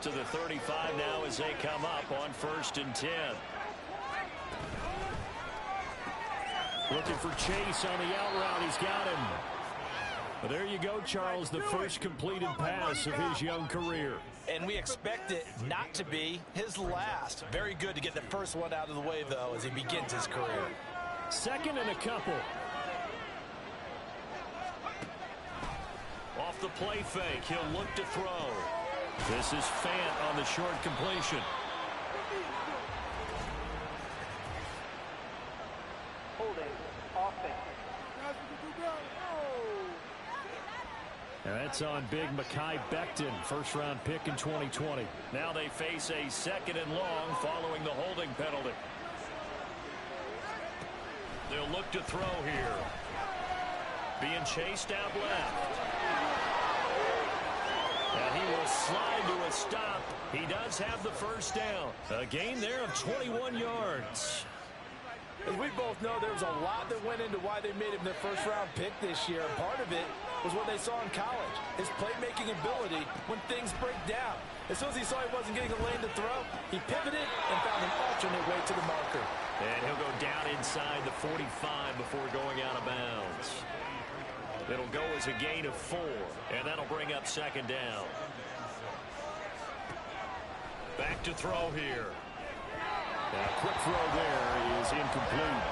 to the 35 now as they come up on 1st and 10. Looking for Chase on the out route. He's got him. Well, there you go, Charles, the first completed pass of his young career. And we expect it not to be his last. Very good to get the first one out of the way, though, as he begins his career. 2nd and a couple. Off the play fake, he'll look to throw. This is Fant on the short completion. And that's on big Mekhi Becton, first-round pick in 2020. Now they face a 2nd and long following the holding penalty. They'll look to throw here. Being chased out left. And he will slide to a stop. He does have the first down. A gain there of 21 yards. As we both know, there was a lot that went into why they made him their first-round pick this year. And part of it was what they saw in college, his playmaking ability when things break down. As soon as he saw he wasn't getting a lane to throw, he pivoted and found an alternate way to the marker. And he'll go down inside the 45 before going out of bounds. It'll go as a gain of 4, and that'll bring up 2nd down. Back to throw here. A quick throw there is incomplete.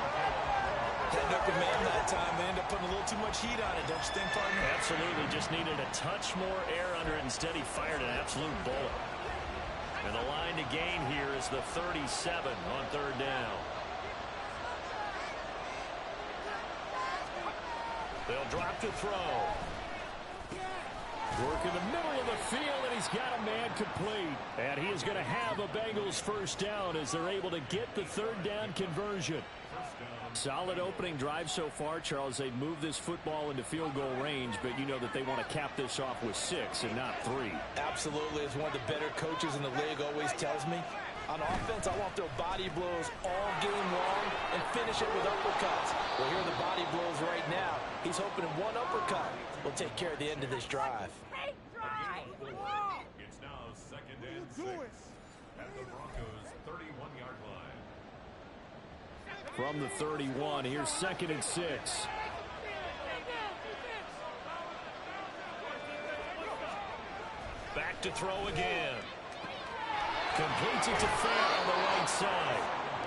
Had no command that time. They end up putting a little too much heat on it, don't you think, partner? Absolutely. Just needed a touch more air under it. Instead, he fired an absolute bullet. And the line to gain here is the 37 on 3rd down. They'll drop to throw. Work in the middle of the field, and he's got a man complete. And he is going to have a Bengals first down as they're able to get the 3rd down conversion. Solid opening drive so far, Charles. They've moved this football into field goal range, but you know that they want to cap this off with 6 and not 3. Absolutely. As one of the better coaches in the league always tells me, on offense, I want to throw body blows all game long and finish it with uppercuts. Well, here are the body blows right now. He's hoping in one uppercut will take care of the end of this drive. It's now 2nd and 6 at the Broncos' 31-yard line. From the 31, here's 2nd and 6. Back to throw again. Completes it to Fant on the right side.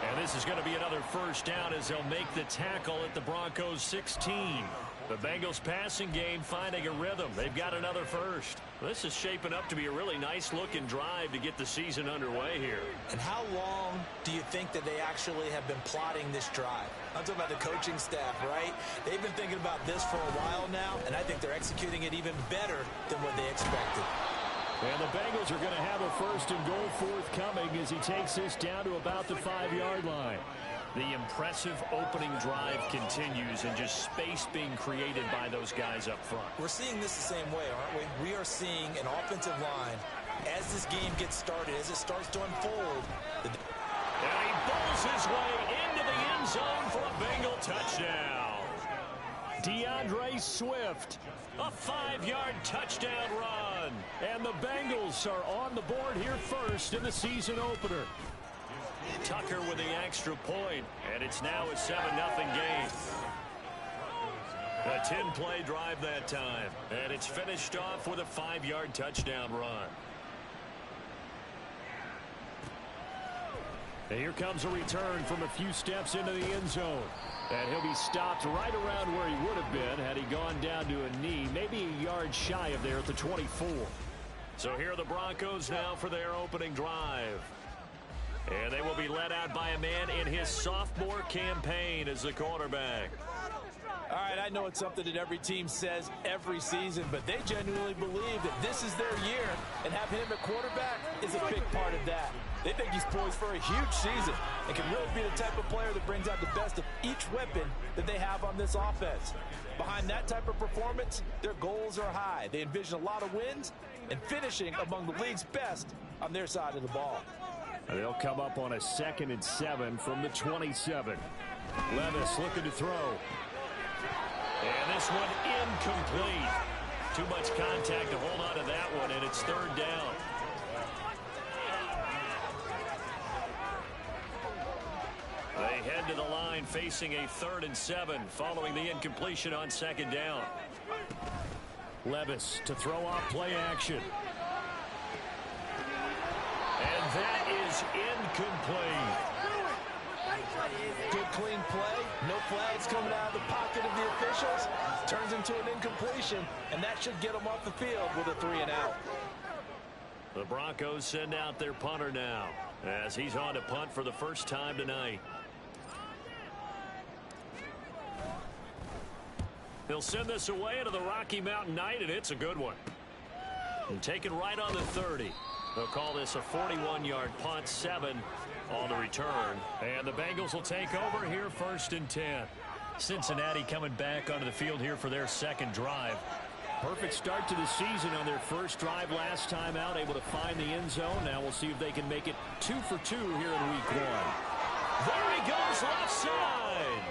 And this is going to be another first down as they'll make the tackle at the Broncos 16. The Bengals passing game finding a rhythm. They've got another first. This is shaping up to be a really nice-looking drive to get the season underway here. And how long do you think that they actually have been plotting this drive? I'm talking about the coaching staff, right? They've been thinking about this for a while now, and I think they're executing it even better than what they expected. And the Bengals are going to have a 1st and goal forthcoming as he takes this down to about the 5-yard line. The impressive opening drive continues and just space being created by those guys up front. We're seeing this the same way, aren't we? We are seeing an offensive line as this game gets started, as it starts to unfold. And he bowls his way into the end zone for a Bengal touchdown. DeAndre Swift, a 5-yard touchdown run. And the Bengals are on the board here first in the season opener. Tucker with the extra point, and it's now a 7-0 game. A 10-play drive that time, and it's finished off with a 5-yard touchdown run. And here comes a return from a few steps into the end zone. And he'll be stopped right around where he would have been had he gone down to a knee, maybe a yard shy of there at the 24. So here are the Broncos now for their opening drive. And they will be led out by a man in his sophomore campaign as the quarterback. All right, I know it's something that every team says every season, but they genuinely believe that this is their year, and having him at quarterback is a big part of that. They think he's poised for a huge season and can really be the type of player that brings out the best of each weapon that they have on this offense. Behind that type of performance, their goals are high. They envision a lot of wins and finishing among the league's best on their side of the ball. They'll come up on a 2nd and 7 from the 27. Levis looking to throw. And this one incomplete. Too much contact to hold on to that one, and it's 3rd down. head to the line facing a 3rd and 7 following the incompletion on 2nd down. Levis to throw off play action. And that is incomplete. Good clean play. No flags coming out of the pocket of the officials. Turns into an incompletion, and that should get them off the field with a 3 and out. The Broncos send out their punter now as he's on to punt for the first time tonight. He'll send this away into the Rocky Mountain Night, and it's a good one. And taken right on the 30. They'll call this a 41-yard punt, 7 on the return. And the Bengals will take over here 1st and 10. Cincinnati coming back onto the field here for their 2nd drive. Perfect start to the season on their first drive last time out, able to find the end zone. Now we'll see if they can make it 2 for 2 here in week 1. There he goes left side.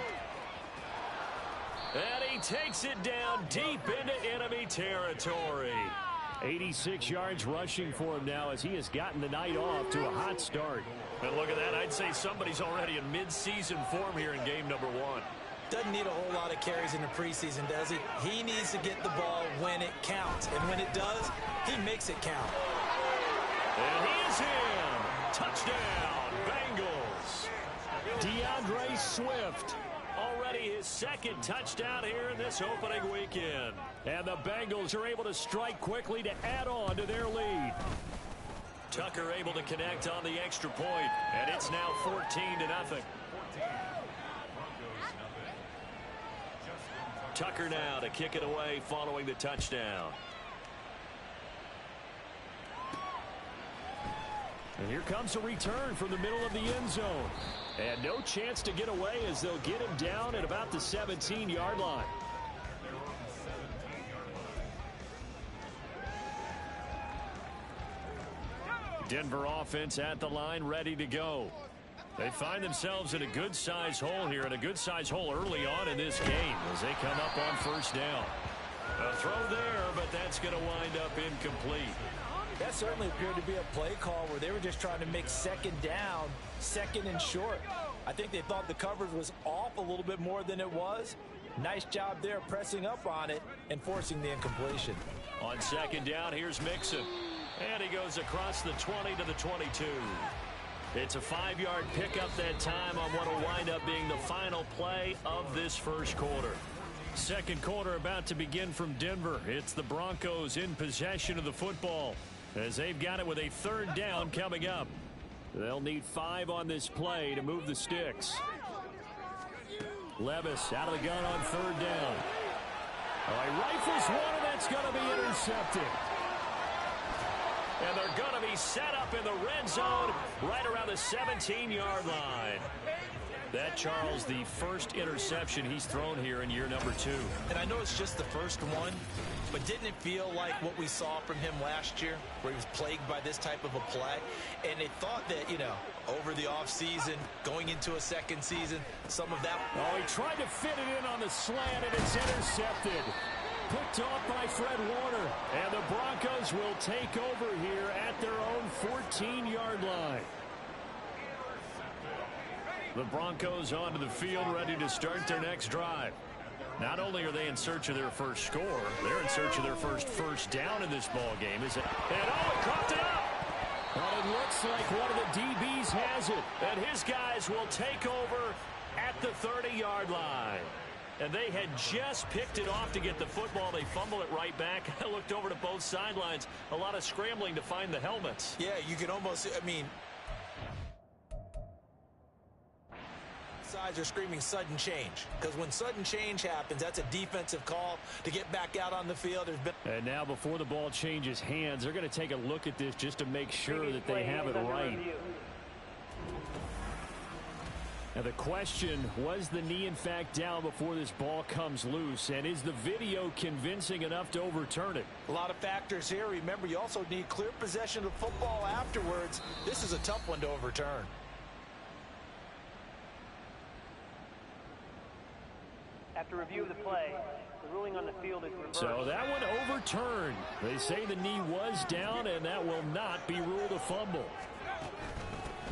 And he takes it down deep into enemy territory. 86 yards rushing for him now as he has gotten the night off to a hot start. And look at that. I'd say somebody's already in mid-season form here in game number 1. Doesn't need a whole lot of carries in the preseason, does he? He needs to get the ball when it counts. And when it does, he makes it count. And he is in. Touchdown, Bengals. DeAndre Swift. Already his 2nd touchdown here in this opening weekend. And the Bengals are able to strike quickly to add on to their lead. Tucker able to connect on the extra point, and it's now 14-0. Tucker now to kick it away following the touchdown. And here comes a return from the middle of the end zone. And no chance to get away as they'll get him down at about the 17-yard line. Denver offense at the line, ready to go. They find themselves in a good-sized hole here, and a good-sized hole early on in this game as they come up on 1st down. A throw there, but that's going to wind up incomplete. That certainly appeared to be a play call where they were just trying to make 2nd down, 2nd and short. I think they thought the coverage was off a little bit more than it was. Nice job there pressing up on it and forcing the incompletion. On 2nd down, here's Mixon. And he goes across the 20 to the 22. It's a 5-yard pickup that time on what will wind up being the final play of this first quarter. 2nd quarter about to begin from Denver. It's the Broncos in possession of the football as they've got it with a 3rd down coming up. They'll need 5 on this play to move the sticks. Levis out of the gun on 3rd down. Oh, he rifles one, and that's going to be intercepted. And they're going to be set up in the red zone right around the 17-yard line. That, Charles, the first interception he's thrown here in year number 2. And I know it's just the first one, but didn't it feel like what we saw from him last year, where he was plagued by this type of a play? And they thought that, you know, over the offseason, going into a 2nd season, some of that. Oh, he tried to fit it in on the slant, and it's intercepted. Picked off by Fred Warner. And the Broncos will take over here at their own 14-yard line. The Broncos onto the field, ready to start their next drive. Not only are they in search of their first score, they're in search of their first down in this ball game. And he coughed it up! Well, it looks like one of the DBs has it. And his guys will take over at the 30-yard line. And they had just picked it off to get the football. They fumble it right back. I looked over to both sidelines. A lot of scrambling to find the helmets. Yeah, you can almost, I mean, sides are screaming sudden change, because when sudden change happens, that's a defensive call to get back out on the field. And now before the ball changes hands, they're going to take a look at this just to make sure that they have it right. Now the question, was the knee in fact down before this ball comes loose, and is the video convincing enough to overturn it? A lot of factors here. Remember, you also need clear possession of football afterwards. This is a tough one to overturn. After review of the play, the ruling on the field is reversed. So that one overturned. They say the knee was down, and that will not be ruled a fumble.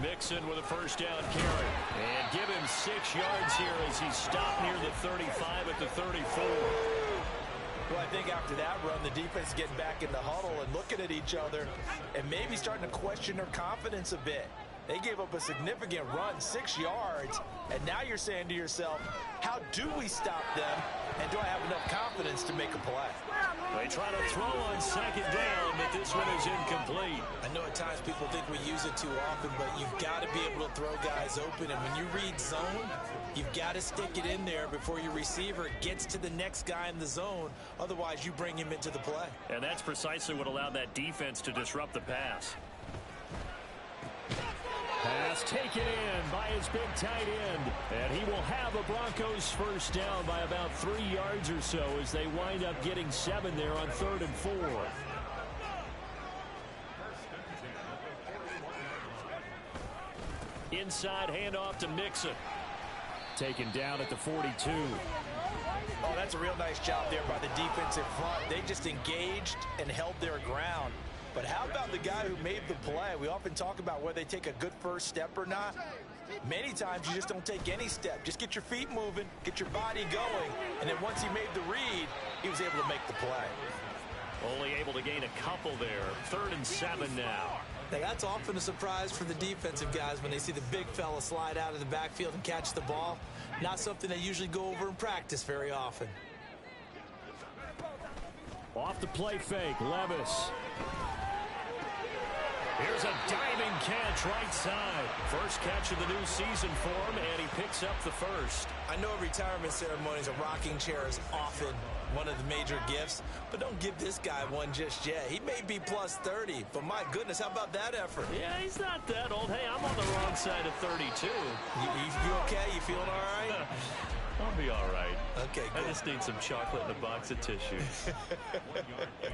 Mixon with a first down carry. And give him 6 yards here as he stopped near the 35 at the 34. Well, I think after that run, the defense is getting back in the huddle and looking at each other and maybe starting to question their confidence a bit. They gave up a significant run, 6 yards, and now you're saying to yourself, how do we stop them, and do I have enough confidence to make a play? They try to throw on second down, but this one is incomplete. I know at times people think we use it too often, but you've got to be able to throw guys open, and when you read zone, you've got to stick it in there before your receiver gets to the next guy in the zone. Otherwise, you bring him into the play. And that's precisely what allowed that defense to disrupt the pass. Pass taken in by his big tight end. And he will have a Broncos first down by about 3 yards or so as they wind up getting 7 there on 3rd and 4. Inside handoff to Mixon. Taken down at the 42. Oh, that's a real nice job there by the defense in front. They just engaged and held their ground. But how about the guy who made the play? We often talk about whether they take a good first step or not. Many times you just don't take any step. Just get your feet moving, get your body going, and then once he made the read, he was able to make the play. Only able to gain a couple there. 3rd and 7 now. Now, that's often a surprise for the defensive guys when they see the big fella slide out of the backfield and catch the ball. Not something they usually go over in practice very often. Off the play fake, Levis. Here's a diving catch right side. First catch of the new season for him, and he picks up the first. I know retirement ceremonies, a rocking chair is often one of the major gifts, but don't give this guy one just yet. He may be plus 30, but my goodness, how about that effort? Yeah, he's not that old. Hey, I'm on the wrong side of 32. You okay? You feeling all right? I'll be all right. Okay, good. I just need some chocolate and a box of tissues. 1 yard gain.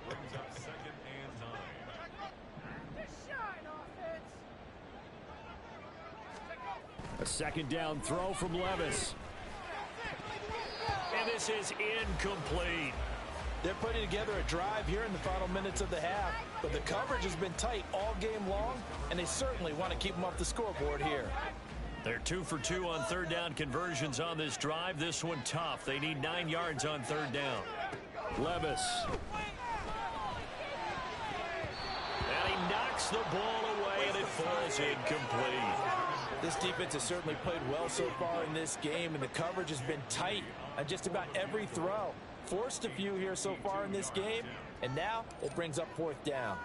Brings up 2nd and 9. A second down throw from Levis. And this is incomplete. They're putting together a drive here in the final minutes of the half, but the coverage has been tight all game long, and they certainly want to keep them off the scoreboard here. They're 2 for 2 on 3rd down conversions on this drive. This one tough. They need 9 yards on 3rd down. Levis. And he knocks the ball away, and it falls incomplete. This defense has certainly played well so far in this game, and the coverage has been tight on just about every throw. Forced a few here so far in this game, and now it brings up 4th down.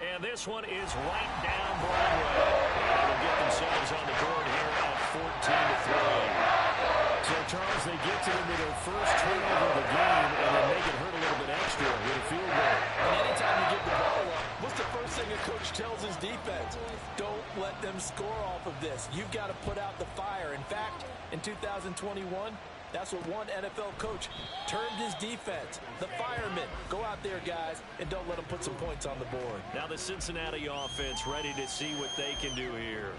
And this one is right down Broadway. And they'll get themselves on the board here at 14-3. So, Charles, they get to them with their first turnover of the game, and then make it hurt a little bit extra with a field goal. And anytime you give the ball up, what's the first thing a coach tells his defense? Don't let them score off of this. You've got to put out the fire. In fact, in 2021, that's what one NFL coach termed his defense. The firemen. Go out there, guys, and don't let them put some points on the board. Now the Cincinnati offense ready to see what they can do here.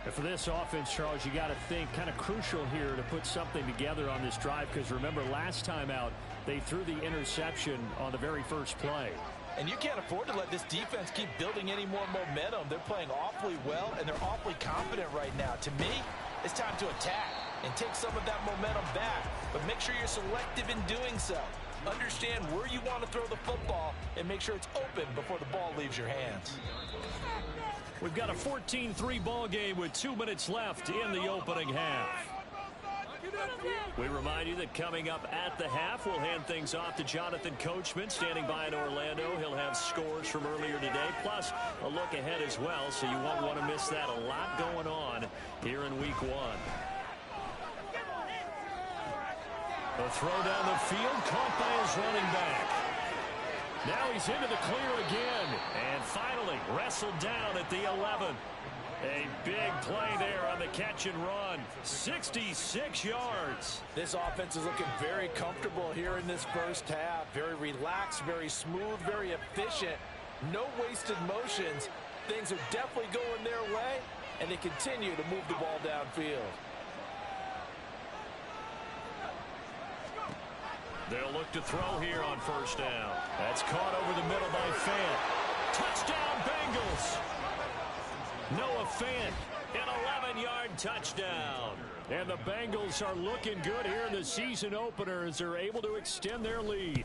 And for this offense, Charles, you got to think kind of crucial here to put something together on this drive, because remember last time out they threw the interception on the very first play. And you can't afford to let this defense keep building any more momentum. They're playing awfully well, and they're awfully confident right now. To me, it's time to attack and take some of that momentum back. But make sure you're selective in doing so. Understand where you want to throw the football and make sure it's open before the ball leaves your hands. We've got a 14-3 ball game with 2 minutes left in the opening half. We remind you that coming up at the half, we'll hand things off to Jonathan Coachman, standing by in Orlando. He'll have scores from earlier today, plus a look ahead as well, so you won't want to miss that. A lot going on here in Week 1. A throw down the field, caught by his running back. Now he's into the clear again, and finally wrestled down at the 11. A big play there on the catch and run. 66 yards. This offense is looking very comfortable here in this first half. Very relaxed, very smooth, very efficient. No wasted motions. Things are definitely going their way, and they continue to move the ball downfield. They'll look to throw here on first down. That's caught over the middle by Fant. Touchdown, Bengals. Noah Fant, an 11-yard touchdown. And the Bengals are looking good here in the season opener as they're able to extend their lead.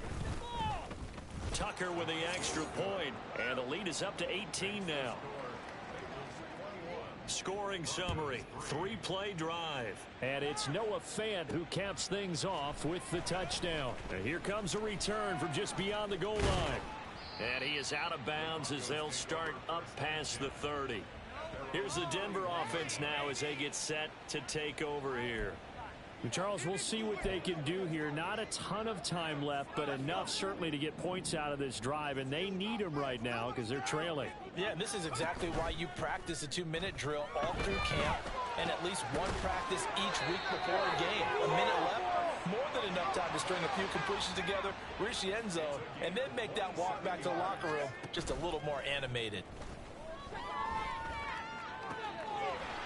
Tucker with the extra point, and the lead is up to 18 now. Scoring summary, 3-play drive. And it's Noah Fant who caps things off with the touchdown. And here comes a return from just beyond the goal line. And he is out of bounds as they'll start up past the 30. Here's the Denver offense now as they get set to take over here. And Charles, we'll see what they can do here. Not a ton of time left, but enough certainly to get points out of this drive, and they need them right now because they're trailing. Yeah, and this is exactly why you practice a 2-minute drill all through camp and at least one practice each week before a game. A minute left, more than enough time to string a few completions together, reach the end zone, and then make that walk back to the locker room just a little more animated.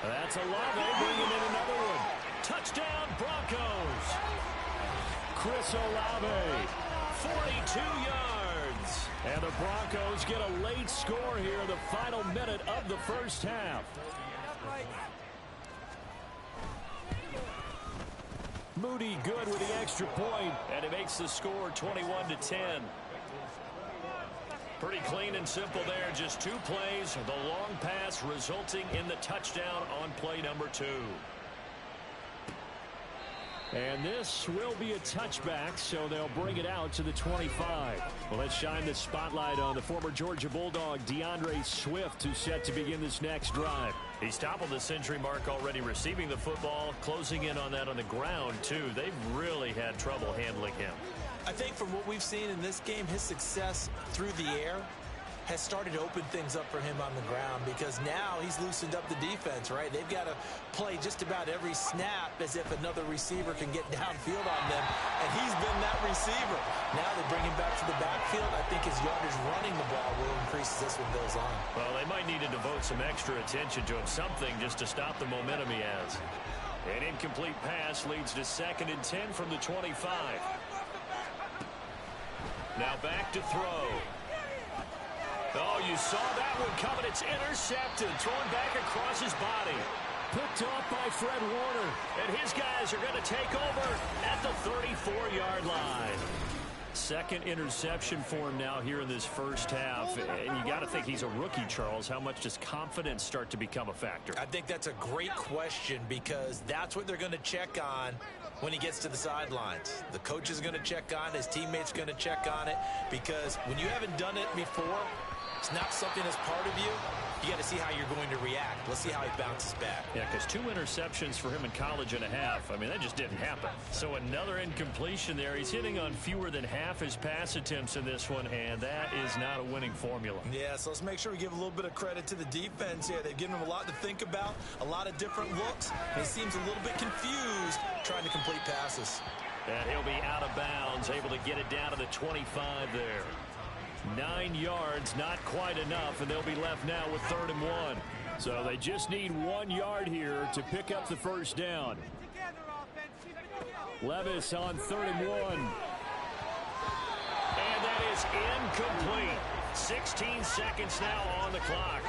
That's Olave bringing in another one. Touchdown, Broncos. Chris Olave. 42 yards. And the Broncos get a late score here in the final minute of the first half. Moody good with the extra point, and it makes the score 21-10. Pretty clean and simple there. Just 2 plays. The long pass resulting in the touchdown on play number 2. And this will be a touchback, so they'll bring it out to the 25. Well, let's shine the spotlight on the former Georgia Bulldog, DeAndre Swift, who's set to begin this next drive. He's toppled the century mark already receiving the football, closing in on that on the ground, too. They've really had trouble handling him. I think from what we've seen in this game, his success through the air has started to open things up for him on the ground because now he's loosened up the defense, right? They've got to play just about every snap as if another receiver can get downfield on them, and he's been that receiver. Now they bring him back to the backfield. I think his yardage running the ball will increase as this one goes on. Well, they might need to devote some extra attention to him, something just to stop the momentum he has. An incomplete pass leads to 2nd and 10 from the 25. Now back to throw. Oh, you saw that one coming. It's intercepted. Thrown back across his body. Picked off by Fred Warner. And his guys are going to take over at the 34-yard line. 2nd interception for him now here in this first half. And you got to think he's a rookie, Charles. How much does confidence start to become a factor? I think that's a great question because that's what they're going to check on when he gets to the sidelines. The coach is going to check on it. His teammates are going to check on it because when you haven't done it before, it's not something that's part of you. You got to see how you're going to react. Let's see how he bounces back. Yeah, because 2 interceptions for him in college and a half. I mean, that just didn't happen. So another incompletion there. He's hitting on fewer than half his pass attempts in this one, and that is not a winning formula. Yeah, so let's make sure we give a little bit of credit to the defense here. They've given him a lot to think about, a lot of different looks. He seems a little bit confused trying to complete passes. And he'll be out of bounds, able to get it down to the 25 there. 9 yards, not quite enough, and they'll be left now with 3rd and 1. So they just need 1 yard here to pick up the first down. Levis on 3rd and 1. And that is incomplete. 16 seconds now on the clock.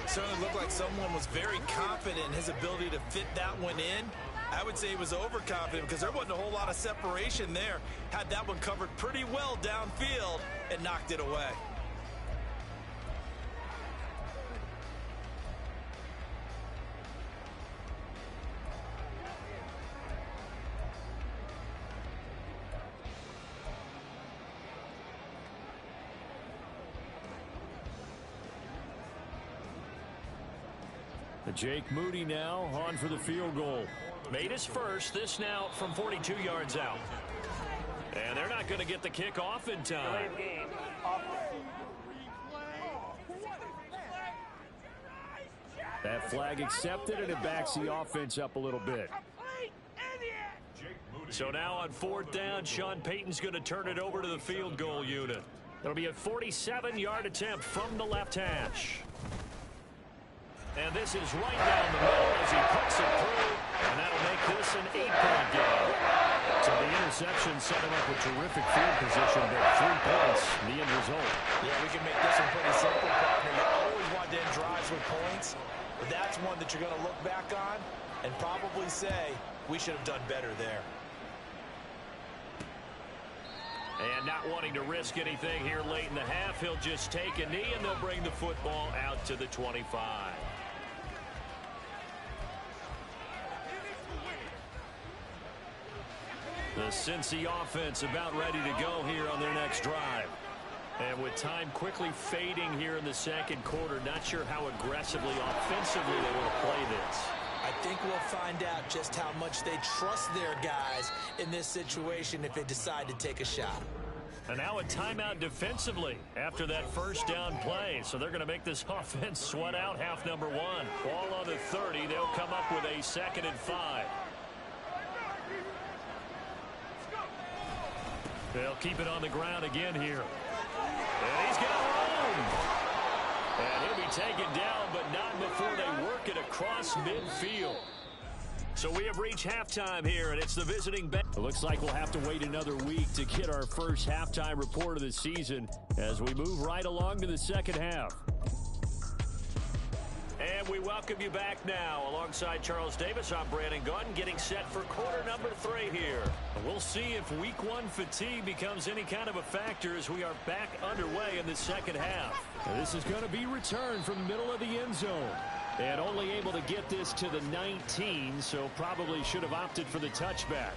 Certainly looked like someone was very confident in his ability to fit that one in. I would say he was overconfident because there wasn't a whole lot of separation there. Had that one covered pretty well downfield and knocked it away. Jake Moody now on for the field goal. Made his first. This now from 42 yards out. And they're not going to get the kick off in time. That flag accepted, and it backs the offense up a little bit. So now on 4th down, Sean Payton's going to turn it over to the field goal unit. It'll be a 47-yard attempt from the left hash. And this is right down the middle as he puts it through, and that'll make this an 8-point game. So the interception set him up with terrific field position, but 3 points, the end result. Yeah, we can make this one pretty simple, partner. You always want to end drives with points, but that's one that you're going to look back on and probably say, we should have done better there. And not wanting to risk anything here late in the half, he'll just take a knee, and they'll bring the football out to the 25. The Cincy offense about ready to go here on their next drive. And with time quickly fading here in the second quarter, not sure how aggressively, offensively they will play this. I think we'll find out just how much they trust their guys in this situation if they decide to take a shot. And now a timeout defensively after that first down play. So they're going to make this offense sweat out half number 1. Ball on the 30. They'll come up with a 2nd and 5. They'll keep it on the ground again here. And he's got room. And he'll be taken down, but not before they work it across midfield. So we have reached halftime here, and it's the visiting Bengals. It looks like we'll have to wait another week to get our first halftime report of the season as we move right along to the second half. And we welcome you back now. Alongside Charles Davis, I'm Brandon Gunn, getting set for quarter number 3 here. We'll see if week 1 fatigue becomes any kind of a factor as we are back underway in the second half. And this is going to be returned from the middle of the end zone. And only able to get this to the 19, so probably should have opted for the touchback.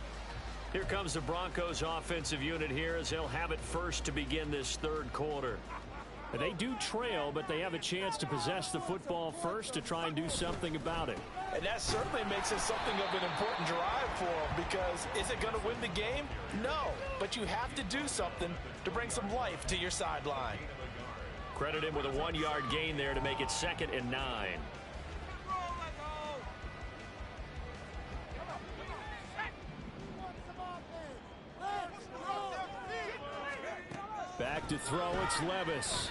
Here comes the Broncos offensive unit here as they'll have it first to begin this third quarter. And they do trail, but they have a chance to possess the football first to try and do something about it. And that certainly makes it something of an important drive for them, because is it going to win the game? No, but you have to do something to bring some life to your sideline. Credit him with a 1-yard gain there to make it 2nd and 9. Back to throw, it's Levis.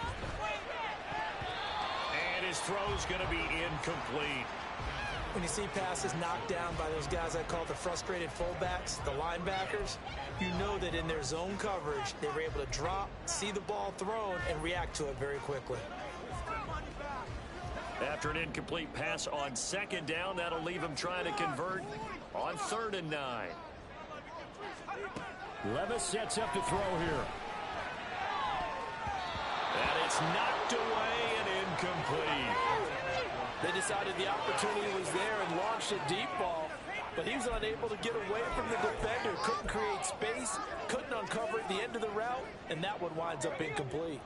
And his throw's going to be incomplete. When you see passes knocked down by those guys I call the frustrated fullbacks, the linebackers, you know that in their zone coverage, they were able to drop, see the ball thrown, and react to it very quickly. After an incomplete pass on 2nd down, that'll leave him trying to convert on 3rd and 9. Levis sets up to throw here. And it's knocked away and incomplete. They decided the opportunity was there and launched a deep ball, but he was unable to get away from the defender. Couldn't create space, couldn't uncover at the end of the route, and that one winds up incomplete.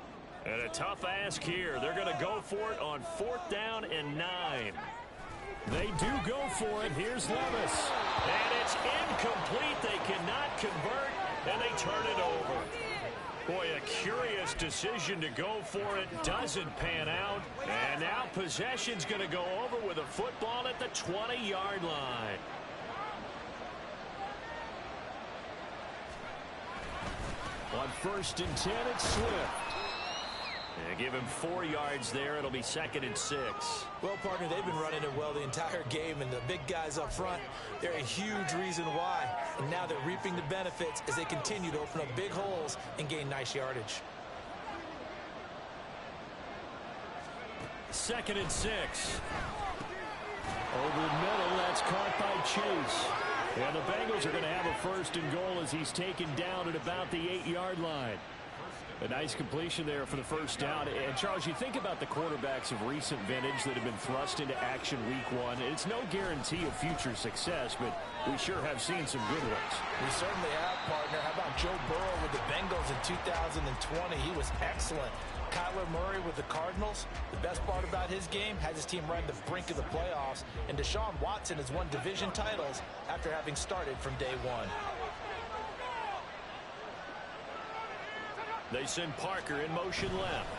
And a tough ask here. They're going to go for it on 4th down and 9. They do go for it. Here's Levis. And it's incomplete. They cannot convert, and they turn it over. Boy, a curious decision to go for it. Doesn't pan out. And now possession's going to go over with a football at the 20-yard line. On 1st and 10, it's Swift. And give him 4 yards there. It'll be 2nd and 6. Well, partner, they've been running it well the entire game, and the big guys up front, they're a huge reason why. And now they're reaping the benefits as they continue to open up big holes and gain nice yardage. 2nd and 6. Over the middle, that's caught by Chase. And the Bengals are going to have a 1st and goal as he's taken down at about the 8-yard line. A nice completion there for the 1st down. And, Charles, you think about the quarterbacks of recent vintage that have been thrust into action week 1. It's no guarantee of future success, but we sure have seen some good ones. We certainly have, partner. How about Joe Burrow with the Bengals in 2020? He was excellent. Kyler Murray with the Cardinals. The best part about his game, has his team right at the brink of the playoffs. And Deshaun Watson has won division titles after having started from day 1. They send Parker in motion left.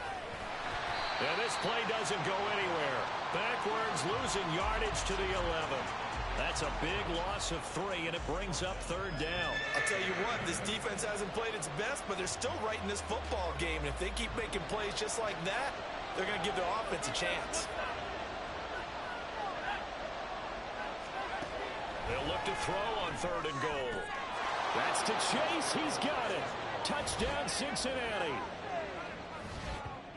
And this play doesn't go anywhere. Backwards, losing yardage to the 11. That's a big loss of 3, and it brings up 3rd down. I'll tell you what, this defense hasn't played its best, but they're still right in this football game. And if they keep making plays just like that, they're going to give their offense a chance. They'll look to throw on 3rd and goal. That's to Chase. He's got it. Touchdown, Cincinnati.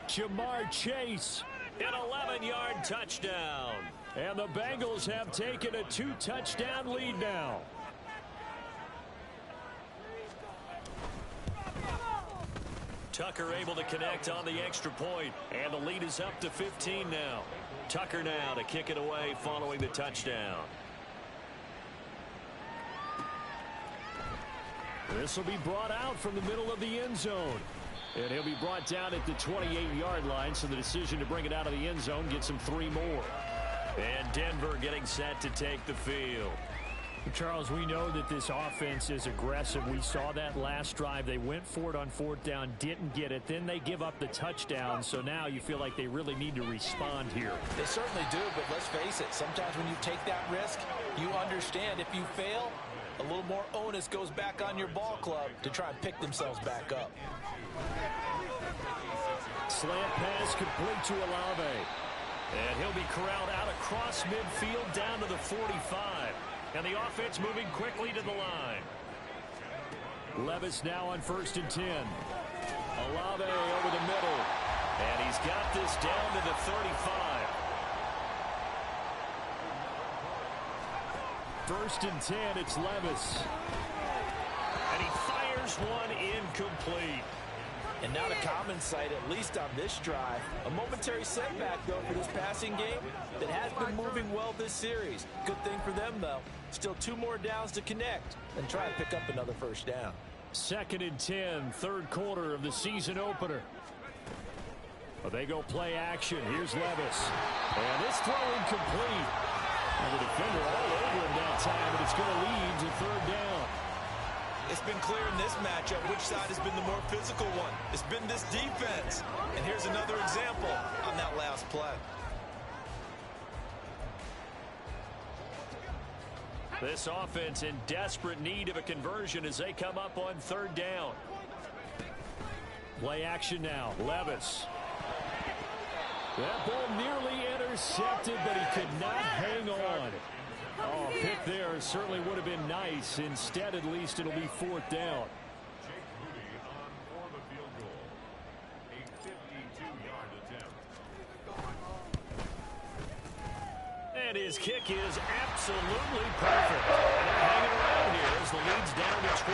Jamar Chase, an 11-yard touchdown. And the Bengals have taken a 2-touchdown lead now. Tucker able to connect on the extra point, and the lead is up to 15 now. Tucker now to kick it away following the touchdown. This will be brought out from the middle of the end zone. And he'll be brought down at the 28-yard line, so the decision to bring it out of the end zone gets him 3 more. And Denver getting set to take the field. Charles, we know that this offense is aggressive. We saw that last drive. They went for it on 4th down, didn't get it. Then they give up the touchdown, so now you feel like they really need to respond here. They certainly do, but let's face it. Sometimes when you take that risk, you understand if you fail, a little more onus goes back on your ball club to try and pick themselves back up. Slant pass complete to Olave. And he'll be corralled out across midfield down to the 45. And the offense moving quickly to the line. Levis now on 1st and 10. Olave over the middle. And he's got this down to the 35. 1st and 10, it's Levis. And he fires one incomplete. And not a common sight, at least on this drive. A momentary setback, though, for this passing game that has been moving well this series. Good thing for them, though. Still 2 more downs to connect and try and pick up another 1st down. 2nd and 10, 3rd quarter of the season opener. Well, they go play action. Here's Levis. And this throw incomplete. And the defender all over him that time, and it's going to lead to 3rd down. It's been clear in this matchup which side has been the more physical one. It's been this defense. And here's another example on that last play. This offense in desperate need of a conversion as they come up on 3rd down. Play action now. Levis. That ball nearly intercepted, but he could not hang on. Oh, a pick there certainly would have been nice. Instead, at least, it'll be 4th down. Jake Moody on for the field goal. A 52-yard attempt. And his kick is absolutely perfect. And they're hanging around here as the lead's down to 12.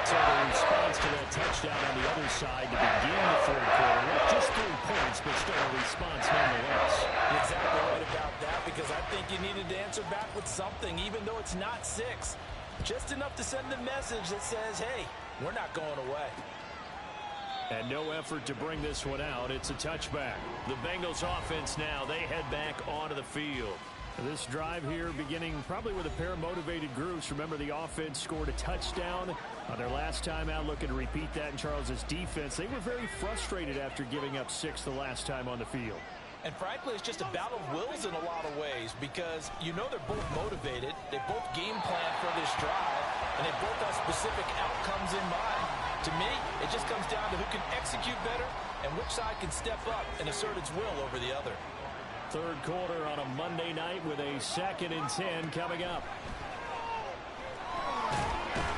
So the response to that touchdown on the other side to begin the 3rd quarter. Not just 3 points, but still a response nonetheless. You're exactly right about that, because I think you needed to answer back with something, even though it's not 6. Just enough to send the message that says, hey, we're not going away. And no effort to bring this one out. It's a touchback. The Bengals offense now, they head back onto the field. This drive here beginning probably with a pair of motivated groups. Remember, the offense scored a touchdown on their last time out, looking to repeat that in Charles's defense. They were very frustrated after giving up 6 the last time on the field. And frankly, it's just a battle of wills in a lot of ways, because you know they're both motivated. They both game plan for this drive, and they both have specific outcomes in mind. To me, it just comes down to who can execute better and which side can step up and assert its will over the other. 3rd quarter on a Monday night with a 2nd and 10 coming up.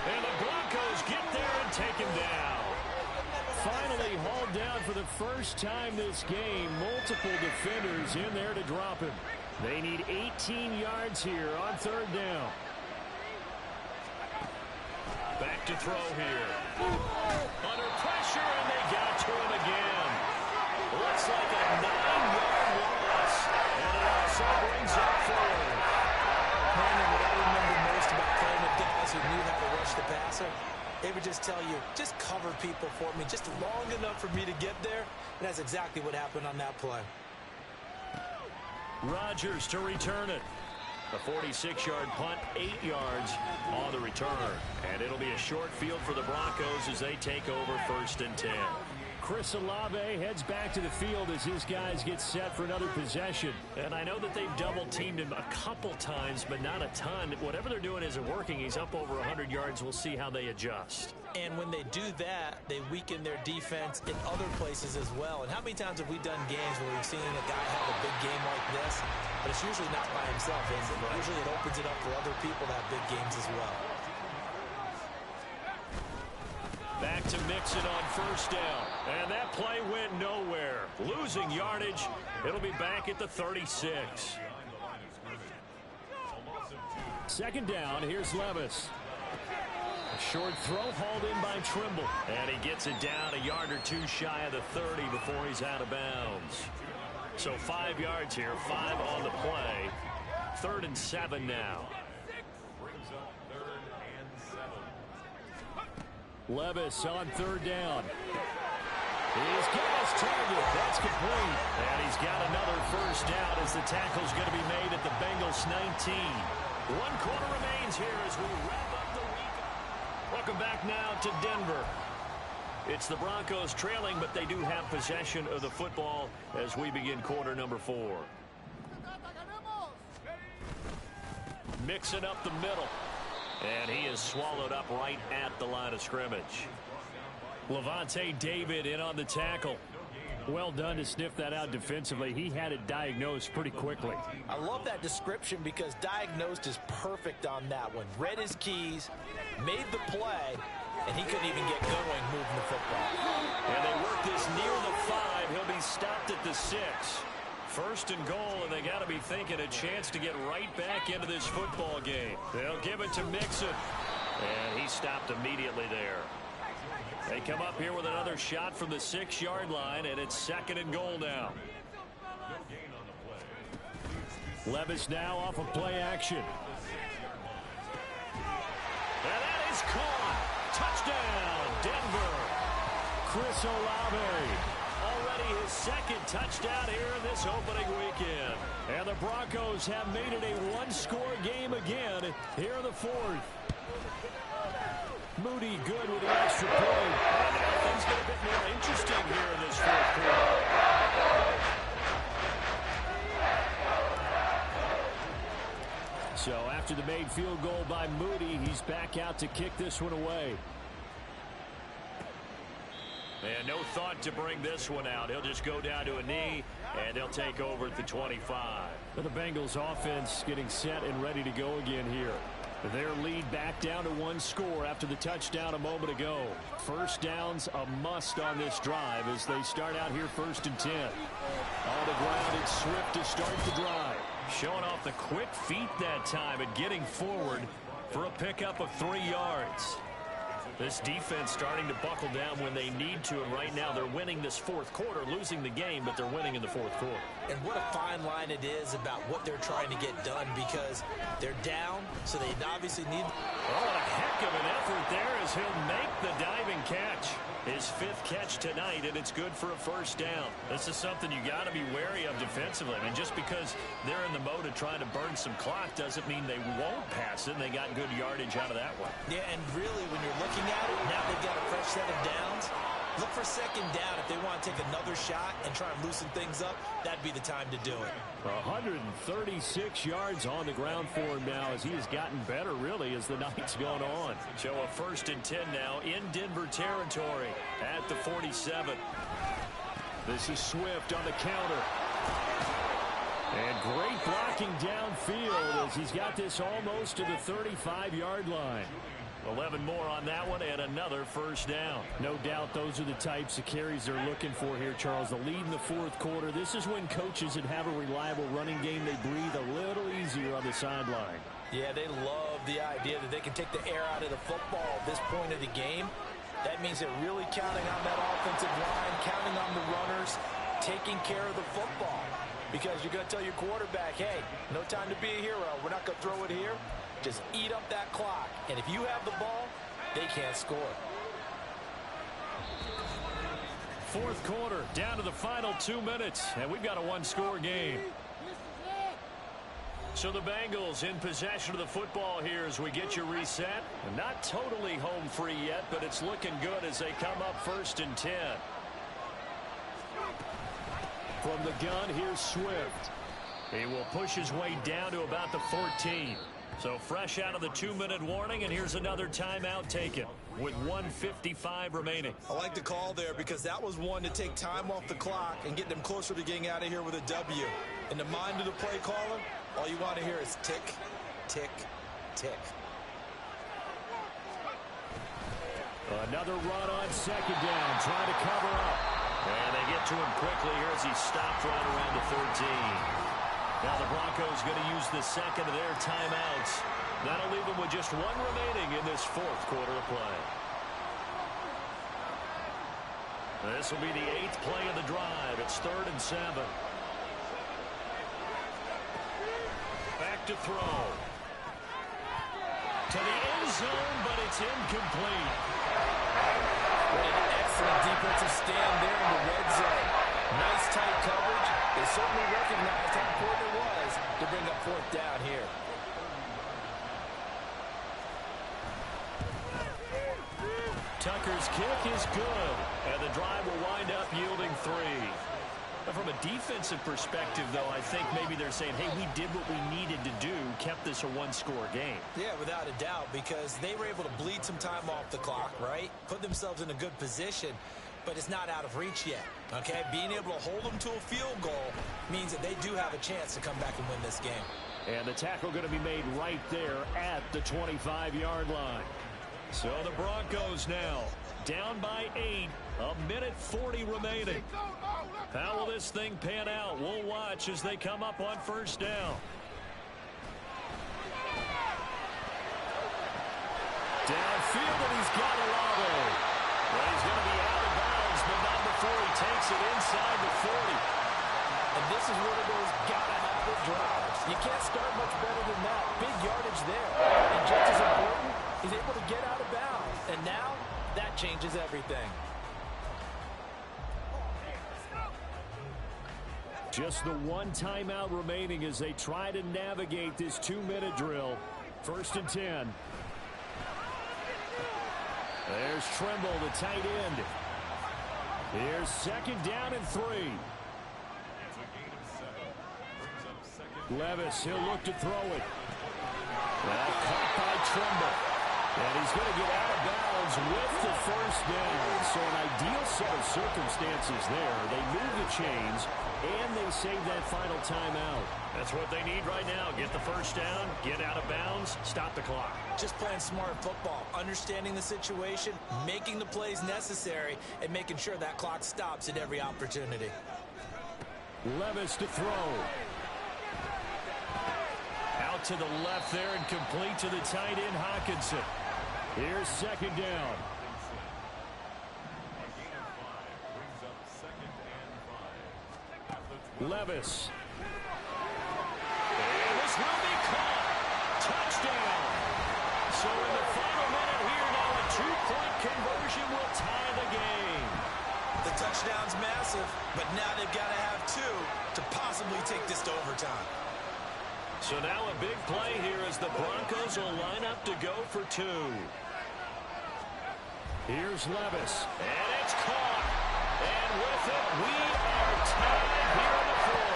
And the Broncos get there and take him down. Finally hauled down for the first time this game. Multiple defenders in there to drop him. They need 18 yards here on 3rd down. Back to throw here. Under pressure, and they got to him again. Looks like a 9-yard loss. And it also brings up 4th. What I remember most about playing with guys who knew how to rush the passer, they would just tell you, just cover people for me, just long enough for me to get there. And that's exactly what happened on that play. Rodgers to return it. A 46-yard punt, 8 yards on the return. And it'll be a short field for the Broncos as they take over 1st and 10. Chris Olave heads back to the field as his guys get set for another possession. And I know that they've double-teamed him a couple times, but not a ton. Whatever they're doing isn't working. He's up over 100 yards. We'll see how they adjust. And when they do that, they weaken their defense in other places as well. And how many times have we done games where we've seen a guy have a big game like this, but it's usually not by himself, is it? Usually it opens it up for other people to have big games as well. Back to Mixon on first down. And that play went nowhere. Losing yardage. It'll be back at the 36. Second down, here's Levis. A short throw hauled in by Trimble. And he gets it down a yard or two shy of the 30 before he's out of bounds. So 5 yards here, 5 on the play. 3rd and 7 now. Levis on 3rd down. He's got his target. That's complete. And he's got another first down as the tackle's going to be made at the Bengals 19. 1 quarter remains here as we wrap up the week. Welcome back now to Denver. It's the Broncos trailing, but they do have possession of the football as we begin quarter number 4. Mixing up the middle. And he is swallowed up right at the line of scrimmage. Lavonte David in on the tackle. Well done to sniff that out defensively. He had it diagnosed pretty quickly. I love that description because diagnosed is perfect on that one. Read his keys, made the play, and he couldn't even get going moving the football. And they work this near the 5. He'll be stopped at the 6. 1st and goal, and they got to be thinking a chance to get right back into this football game. They'll give it to Mixon. And he stopped immediately there. They come up here with another shot from the 6-yard line, and it's 2nd and goal now. Levis now off of play action. And that is caught. Touchdown, Denver. Chris Olave. Already his 2nd touchdown here in this opening weekend. And the Broncos have made it a 1-score game again here in the 4th. Moody good with the extra point. And now things get a bit more interesting here in this 4th quarter. So after the made field goal by Moody, he's back out to kick this one away. And no thought to bring this one out. He'll just go down to a knee, and they'll take over at the 25. But the Bengals offense getting set and ready to go again here. Their lead back down to 1 score after the touchdown a moment ago. First down's a must on this drive as they start out here 1st and 10. On the ground, it's Swift to start the drive. Showing off the quick feet that time and getting forward for a pickup of 3 yards. This defense starting to buckle down when they need to, and right now they're winning this 4th quarter, losing the game, but they're winning in the 4th quarter. And what a fine line it is about what they're trying to get done because they're down, so they obviously need... Oh, what a heck of an effort there as he'll make the diving catch. His 5th catch tonight, and it's good for a first down. This is something you got to be wary of defensively. I mean, just because they're in the mode of trying to burn some clock doesn't mean they won't pass it, and they got good yardage out of that one. Yeah, and really, when you're looking at it, now they've got a fresh 7 downs. Look for 2nd down. If they want to take another shot and try and loosen things up, that'd be the time to do it. 136 yards on the ground for him now as he has gotten better, really, as the night's gone on. So a 1st and 10 now in Denver territory at the 47. This is Swift on the counter. And great blocking downfield as he's got this almost to the 35-yard line. 11 more on that one and another first down. No doubt those are the types of carries they're looking for here, Charles. The lead in the 4th quarter. This is when coaches that have a reliable running game, they breathe a little easier on the sideline. Yeah, they love the idea that they can take the air out of the football at this point of the game. That means they're really counting on that offensive line, counting on the runners, taking care of the football. Because you're going to tell your quarterback, hey, no time to be a hero. We're not going to throw it here. Just eat up that clock. And if you have the ball, they can't score. 4th quarter, down to the final 2 minutes. And we've got a 1-score game. So the Bengals in possession of the football here as we get you reset. Not totally home free yet, but it's looking good as they come up 1st and 10. From the gun, here's Swift. He will push his way down to about the 14. So fresh out of the 2-minute warning, and here's another timeout taken with 1:55 remaining. I like the call there because that was one to take time off the clock and get them closer to getting out of here with a W. In the mind of the play caller, all you want to hear is tick, tick, tick. Another run on second down, trying to cover up. And they get to him quickly here as he stopped right around the 13. Now the Broncos going to use the second of their timeouts. That'll leave them with just one remaining in this fourth quarter of play. This will be the 8th play of the drive. It's 3rd and 7. Back to throw. To the end zone, but it's incomplete. What an excellent defensive stand there in the red zone. Nice tight coverage. They certainly recognized how important it was to bring up 4th down here. Tucker's kick is good, and the drive will wind up yielding 3. From a defensive perspective, though, I think maybe they're saying, hey, we did what we needed to do, kept this a one-score game. Yeah, without a doubt, because they were able to bleed some time off the clock, right? Put themselves in a good position, but it's not out of reach yet, okay? Being able to hold them to a field goal means that they do have a chance to come back and win this game. And the tackle going to be made right there at the 25-yard line. So the Broncos now down by 8, a minute 40 remaining. How will this thing pan out? We'll watch as they come up on first down. Downfield, and he's got Olave. Well, he's going to be out of bounds, but not before he takes it inside the 40. And this is one of those gotta-have-it drives. You can't start much better than that. Big yardage there. And just as important, he's able to get out of bounds. And now, that changes everything. Just the one timeout remaining as they try to navigate this 2-minute drill. 1st and 10. There's Trimble, the tight end. Here's 2nd down and 3. Levis, he'll look to throw it. Well, caught by Trimble. And he's going to get out of bounds with the 1st down. So an ideal set of circumstances there. They move the chains, and they save that final timeout. That's what they need right now. Get the 1st down, get out of bounds, stop the clock. Just playing smart football, understanding the situation, making the plays necessary, and making sure that clock stops at every opportunity. Levis to throw. Out to the left there and complete to the tight end, Hockenson. Here's 2nd down. Levis. And this will be caught. Touchdown. So in the final minute here now, a 2-point conversion will tie the game. The touchdown's massive, but now they've got to have 2 to possibly take this to overtime. So now a big play here as the Broncos will line up to go for 2. Here's Levis. And it's caught. And with it, we are tied here in the 4th.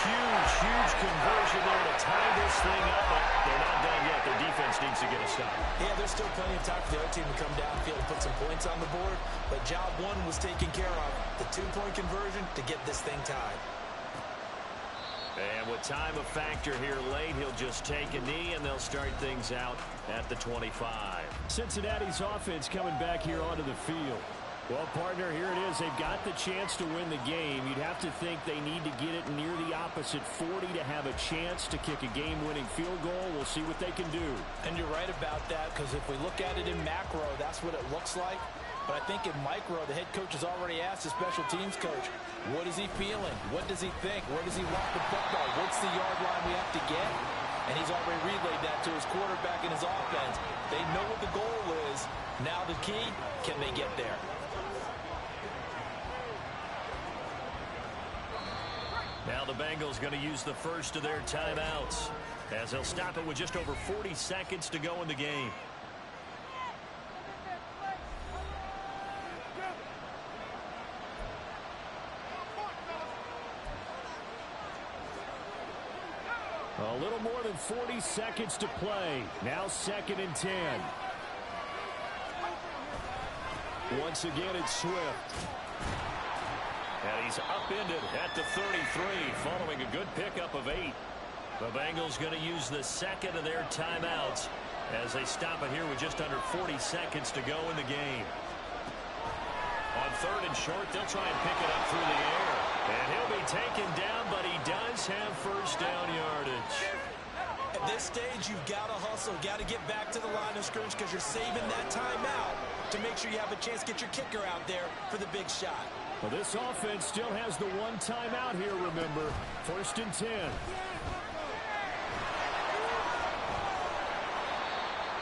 Huge conversion there to tie this thing up, but they're not done yet. Their defense needs to get a stop. Yeah, there's still plenty of time for the other team to come downfield and put some points on the board, but job 1 was taken care of. The 2-point conversion to get this thing tied. And with time a factor here late, he'll just take a knee, and they'll start things out at the 25. Cincinnati's offense coming back here onto the field. Well, partner, here it is. They've got the chance to win the game. You'd have to think they need to get it near the opposite 40 to have a chance to kick a game-winning field goal. We'll see what they can do. And you're right about that, because if we look at it in macro, that's what it looks like. But I think in micro, the head coach has already asked the special teams coach, what is he feeling? What does he think? Where does he want the football? What's the yard line we have to get? And he's already relayed that to his quarterback and his offense. They know what the goal is. Now the key, can they get there? Now the Bengals going to use the first of their timeouts as they'll stop it with just over 40 seconds to go in the game. A little more than 40 seconds to play. Now 2nd and 10. Once again, it's Swift. And he's upended at the 33 following a good pickup of 8. The Bengals going to use the second of their timeouts as they stop it here with just under 40 seconds to go in the game. On 3rd and short, they'll try and pick it up through the air. And he'll be taken down, but he does have first down yardage. At this stage, you've got to hustle, got to get back to the line of scrimmage because you're saving that timeout to make sure you have a chance to get your kicker out there for the big shot. Well, this offense still has the one timeout here, remember. 1st and 10.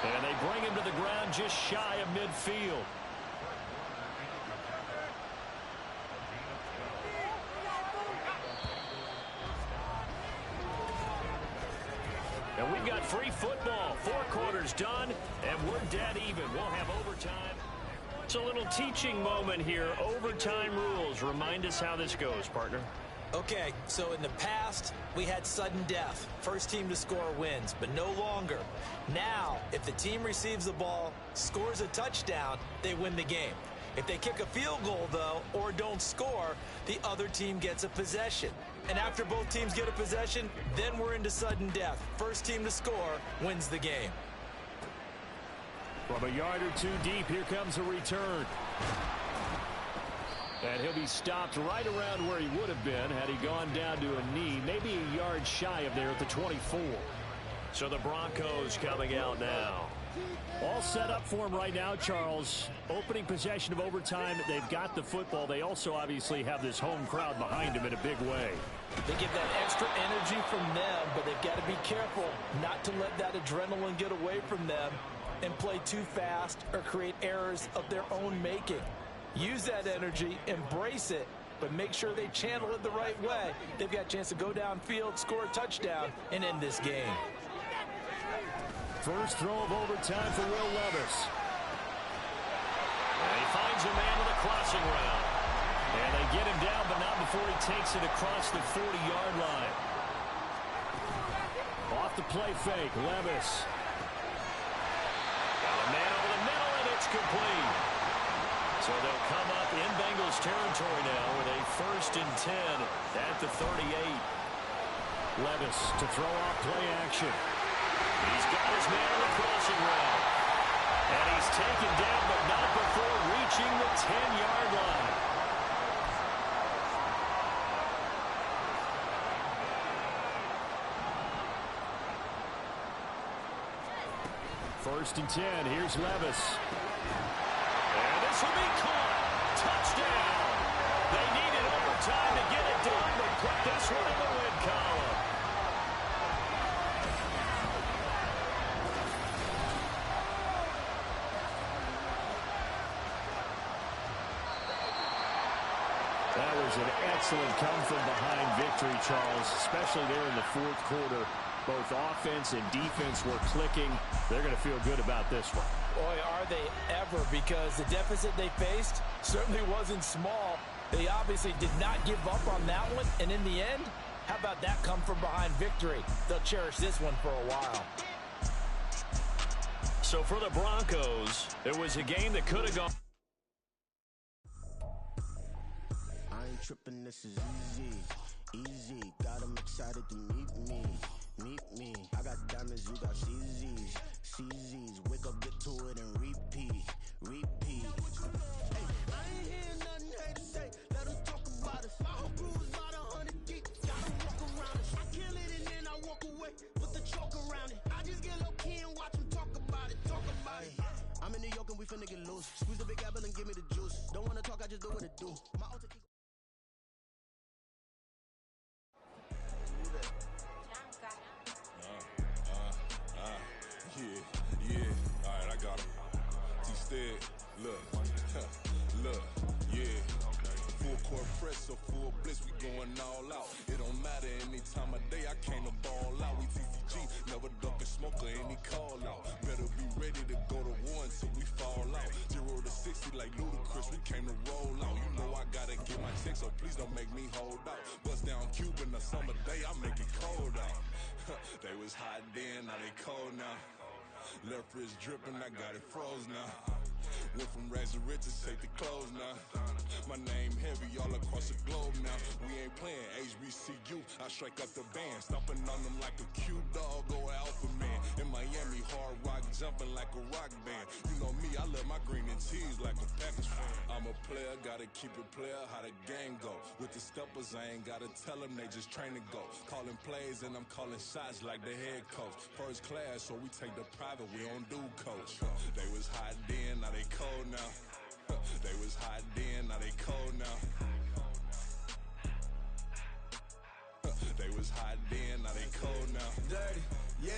And they bring him to the ground just shy of midfield. And we've got free football. 4 quarters done, and we're dead even. We'll have overtime. It's a little teaching moment here. Overtime rules. Remind us how this goes, partner. Okay, so in the past, we had sudden death. First team to score wins, but no longer. Now, if the team receives the ball, scores a touchdown, they win the game. If they kick a field goal, though, or don't score, the other team gets a possession. And after both teams get a possession, then we're into sudden death. First team to score wins the game. From a yard or 2 deep, here comes a return. And he'll be stopped right around where he would have been had he gone down to a knee, maybe a yard shy of there at the 24. So the Broncos coming out now. All set up for him right now, Charles. Opening possession of overtime. They've got the football. They also obviously have this home crowd behind them in a big way. They get that extra energy from them, but they've got to be careful not to let that adrenaline get away from them and play too fast or create errors of their own making. Use that energy, embrace it, but make sure they channel it the right way. They've got a chance to go downfield, score a touchdown, and end this game. First throw of overtime for Will Levis. And he finds a man with a crossing route. And they get him down, but not before he takes it across the 40-yard line. Off the play fake, Levis. Got a man over the middle, and it's complete. So they'll come up in Bengals territory now with a 1st and 10 at the 38. Levis to throw off play action. He's got his man on the crossing route. And he's taken down, but not before reaching the 10-yard line. First and 10. Here's Levis. And this will be caught. Touchdown. They needed overtime to get it done. They put this one in the win column. That was an excellent come-from-behind victory, Charles, especially there in the 4th quarter. Both offense and defense were clicking. They're going to feel good about this one. Boy, are they ever, because the deficit they faced certainly wasn't small. They obviously did not give up on that one, and in the end, how about that come-from-behind victory? They'll cherish this one for a while. So for the Broncos, it was a game that could have gone. I ain't tripping, this is easy, easy. Got them excited to meet me. I got diamonds, you got CZs, wake up, get to it, and repeat. Hey, I ain't hear nothing hate to say, let them talk about us. My whole crew is about 100 deep, gotta walk around it. I kill it and then I walk away, put the chalk around it. I just get low key and watch them talk about it. I'm in New York and we finna get loose. Squeeze the big apple and give me the juice. Don't wanna talk, I just do what it do. My alter ego. Yeah, alright, I got him. T-Stead, look, yeah. Full court press, so full blitz, we going all out. It don't matter any time of day, I came to ball out. We TCG, never ducking smoker, any call out. Better be ready to go to war until we fall out. 0 to 60 like Ludacris, we came to roll out. You know I gotta get my check, so please don't make me hold out. Bust down Cuban, a summer day, I make it cold out. They was hot then, now they cold now. Left wrist dripping, I got it froze now. Went from rags to riches, take the clothes now. My name heavy all across the globe now. We ain't playing HBCU, I strike up the band. Stomping on them like a cute dog or alpha man. In Miami, hard rock jumping like a rock band. You know me, I love my green and cheese like a Packers fan. I'm a player, gotta keep it player, how the game go. With the steppers, I ain't gotta tell them, they just train to go. Calling plays and I'm calling shots like the head coach. First class, so we take the private, we don't do coach. They was hot then, now they cold now. They was hot then, now they cold now. They was hot then, now they cold now. Dirty, yeah,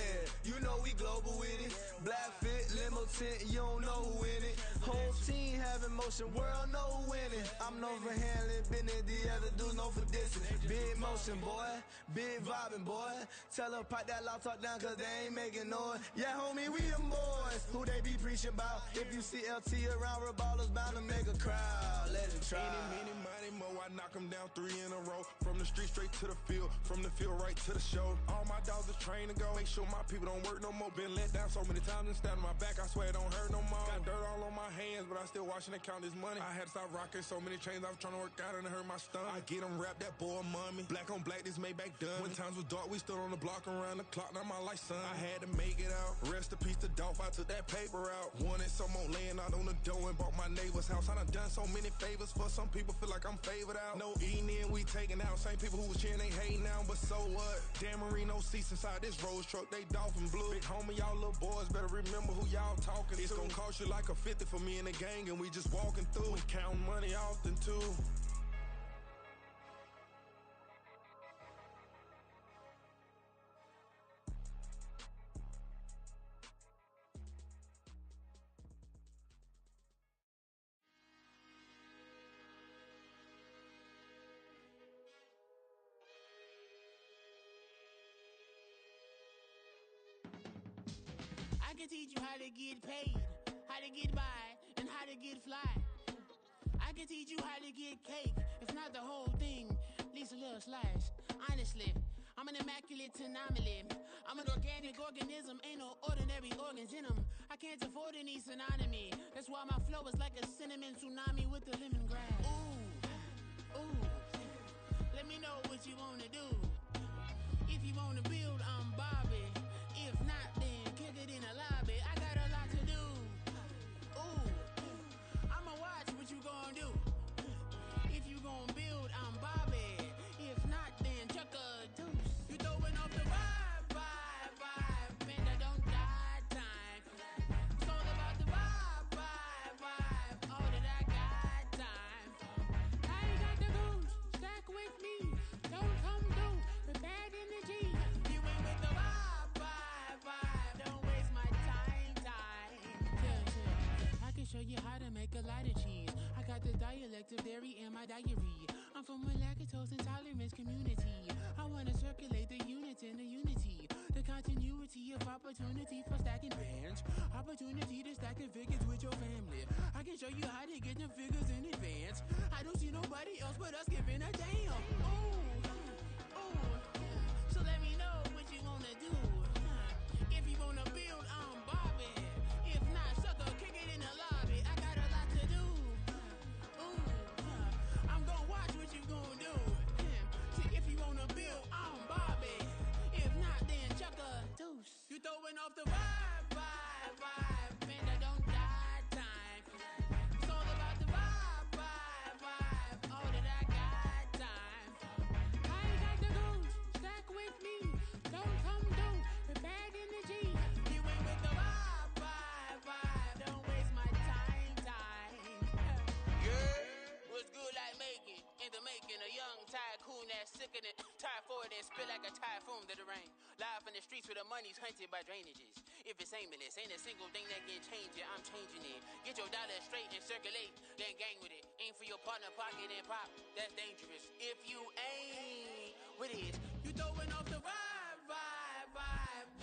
you know we global with it. Black fit, limo tint, you don't know who in it. Whole team having motion, world know who winning. I'm known for handling business, the other dudes known for dissing. Big motion, boy, big vibing, boy. Tell her pipe that loud talk down, cause they ain't making noise. Yeah, homie, we them boys, who they be preaching about. If you see LT around, Reballo's bound to make a crowd. Let it try. Any, money, mo, I knock them down 3 in a row. From the street straight to the field, from the field right to the show. All my dogs are trained to go. Make sure my people don't work no more. Been let down so many times and stabbed on my back. I swear it don't hurt no more. Got dirt all on my hands, but I still watching and count this money. I had to stop rocking so many chains. I was trying to work out and it hurt my stomach. I get them rap that boy mommy. Black on black, this Maybach done. When times was dark, we stood on the block around the clock. Now my life, son. I had to make it out. Rest in peace to Dolph. I took that paper out. Wanted some more laying out on the dough and bought my neighbor's house. I done so many favors for some people. Feel like I'm favored out. No eating in, we taking out. Same people who was cheering, they hating now. But so what? Dan Marino seats inside this Rolls truck. They dolphin blue. Big homie, y'all little boys better remember who y'all talking to. It's gonna cost you like a 50 for me and the gang, and we just walking through. We counting money often too. I can teach you how to get paid, how to get by, and how to get fly. I can teach you how to get cake, if not the whole thing, at least a little slice. Honestly, I'm an immaculate anomaly. I'm an organic organism, ain't no ordinary organs in them. I can't afford any synonymy. That's why my flow is like a cinnamon tsunami with the lemongrass. Ooh, ooh, let me know what you wanna do. If you wanna build, I'm Bobby. If not, then kick it in the lobby. I got a lot to do. Ooh, I'ma watch what you gon' do. If you gon' build, I'm Bobby. If not, then chuck a deuce. You throwing off the vibe, man, I don't got time. It's all about the vibe, all that I got time. I ain't got the goose, stack with me. Don't come through with bad energy. You ain't with the vibe, don't waste my time. Yeah, I can show you how to make a lot of cheese. I got the dialect of dairy in my diary. I'm from a lactose intolerance community. I wanna circulate the units in the unity. The continuity of opportunity for stacking bands. Opportunity to stack the figures with your family. I can show you how to get the figures in advance. I don't see nobody else but us giving a damn. Ooh, so let me know what you wanna do. If you wanna build, I'm Bobby. If not, sucker, kick it in the lobby. I got a lot to do. Ooh, I'm gonna watch what you gonna do. See, if you wanna build, I'm Bobby. If not, then chuck a deuce. You throwing off the vibe, man, I don't got time. It's all about the vibe, all that I got time. I ain't got the goose, stack with me. Don't come through with bad energy. You ain't with the vibe, don't waste my time. Yeah, what's good like making? In the making, a young tycoon that's sickening. Tide forward and spill like a typhoon to the rain. Live in the streets where the money's hunted by drainages. If it's aimless, ain't a single thing that can change it. I'm changing it. Get your dollar straight and circulate, then gang with it. Aim for your partner, pocket and pop. That's dangerous. If you ain't with it, you throwing off the vibe,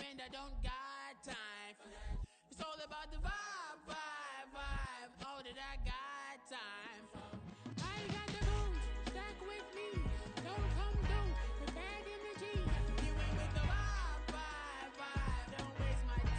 man, I don't got time for that. It's all about the vibe, all that I got time for. I ain't got the goose, stack with me. Don't come through with bad energy. You ain't with the vibe, don't waste my time.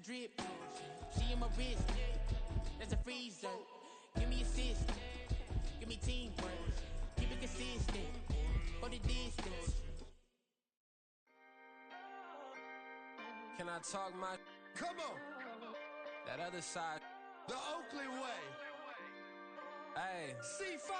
drip. She in my wrist. That's a freezer. Give me assist. Give me teamwork. Keep it consistent. For the distance. Can I talk my? Come on. That other side. The Oakland way. Hey. C5.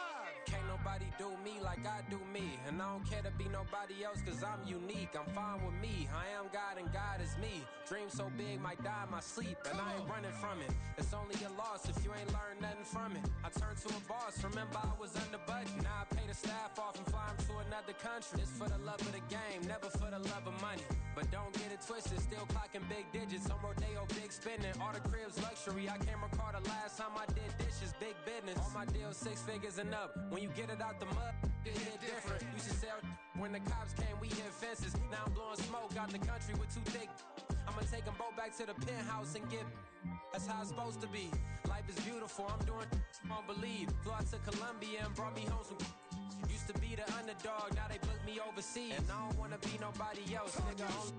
Can't nobody do me like I do me. And I don't care to be nobody else cause I'm unique. I'm fine with me. I am God and God is me. Dream so big might die in my sleep. And I ain't running from it. It's only a loss if you ain't learned nothing from it. I turned to a boss. Remember I was under budget. Now I pay the staff off and fly them to another country. It's for the love of the game. Never for the love of money. But don't get it twisted. Still clocking big digits. On Rodeo big spending. All the cribs luxury. I can't recall the last time I did dishes. Big business. All my deals 6 figures and up. When you get it out the mud, it hit different. Used to sell when the cops came, we hit fences. Now I'm blowing smoke out the country with 2 thick. I'ma take them both back to the penthouse and get. That's how it's supposed to be. Life is beautiful. I'm doing won't believe. Flew out to Colombia and brought me home some. Used to be the underdog, now they book me overseas. And I don't wanna be nobody else, nigga.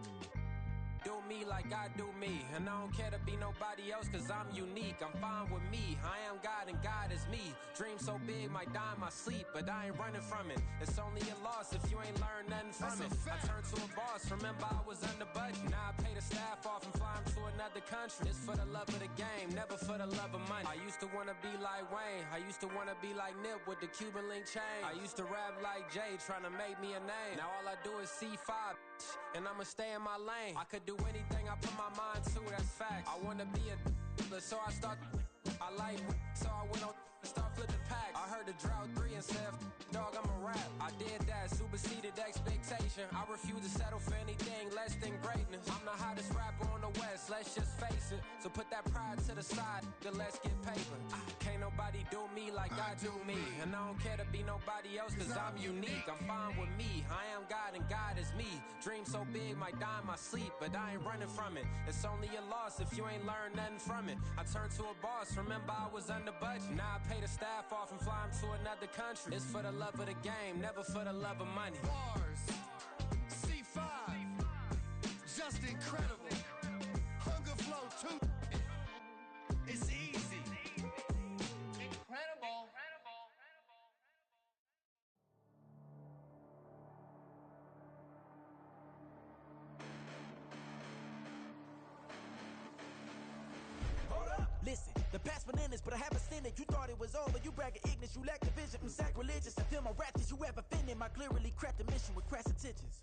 Do me like I do me. And I don't care to be nobody else cause I'm unique. I'm fine with me. I am God and God is me. Dream so big might die in my sleep. But I ain't running from it. It's only a loss if you ain't learned nothing from it. I turned to a boss. Remember I was under budget. Now I pay the staff off and fly them to another country. It's for the love of the game. Never for the love of money. I used to wanna be like Wayne. I used to wanna be like Nip with the Cuban link chain. I used to rap like Jay trying to make me a name. Now all I do is C5. And I'ma stay in my lane. I could do anything I put my mind to, that's facts. I wanna be a so I start. I like so I went on and start flipping packs. I heard the drought 3 and said, dog, I'm a rap. I did that, superseded expectation. I refuse to settle for anything less than greatness. I'm the hottest rapper on the West, let's just face it. So put that pride to the side, then let's get paper. Can't nobody do me like I do me. And I don't care to be nobody else cause I'm unique. I'm fine with me. I am God and God is me. Dream so big might die in my sleep. But I ain't running from it. It's only a loss if you ain't learned nothing from it. I turned to a boss. Remember I was under budget. Now I pay the staff off and fly them to another country. It's for the love of the game. Never for the love of money. Bars. C5. Just incredible. Hunger Flow 2. It's easy. Incredible. Listen, the past bananas, but I haven't seen it. You thought it was over, you bragging ignorance, you lack the vision from sacrilegious. I feel my ratchets, you have offended my clearly crafted mission with crass intentions.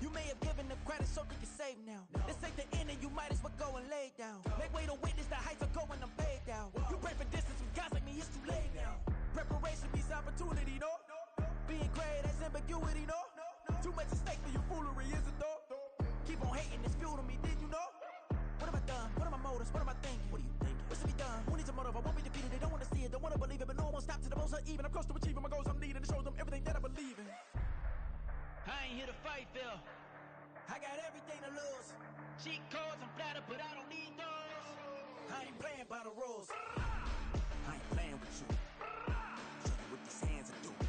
You may have given them credit so they can save now. This ain't the end and you might as well go and lay down. Make way to witness the heights are going, I'm paid down. You pray for distance with guys like me, it's too late now. Preparation means opportunity, no? Being great, that's ambiguity, no? Too much at stake for you foolery, is it though? Keep on hating, it's fuel to me, did you know? What have I done? What are my motives? What am I thinking? What are you thinking? What's to be done? Who needs a motive? I won't be defeated. They don't want to see it, don't want to believe it, but no one won't stop to the most uneven. I'm close to achieving my goals. I'm needing to show them everything that I believe in. I ain't here to fight, Phil. I got everything to lose. Cheat codes, I'm flattered, but I don't need those. I ain't playing by the rules. I ain't playing with you. Show you what these hands are doing.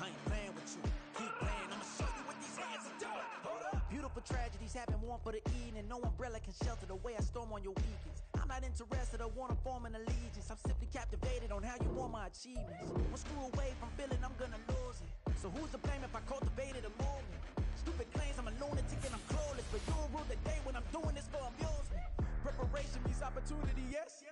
I ain't playing with you. Keep playing, I'ma show you what these hands are doing. Hold up. Beautiful tragedies happen, one for the evening. No umbrella can shelter the way I storm on your weekends. I'm not interested, I wanna form an allegiance. I'm simply captivated on how you want my achievements. One screw away from feeling I'm gonna lose it. So who's to blame if I cultivated a movement? Stupid claims I'm a lunatic and I'm clueless, but you'll rule the day when I'm doing this for amusement. Preparation means opportunity, yes?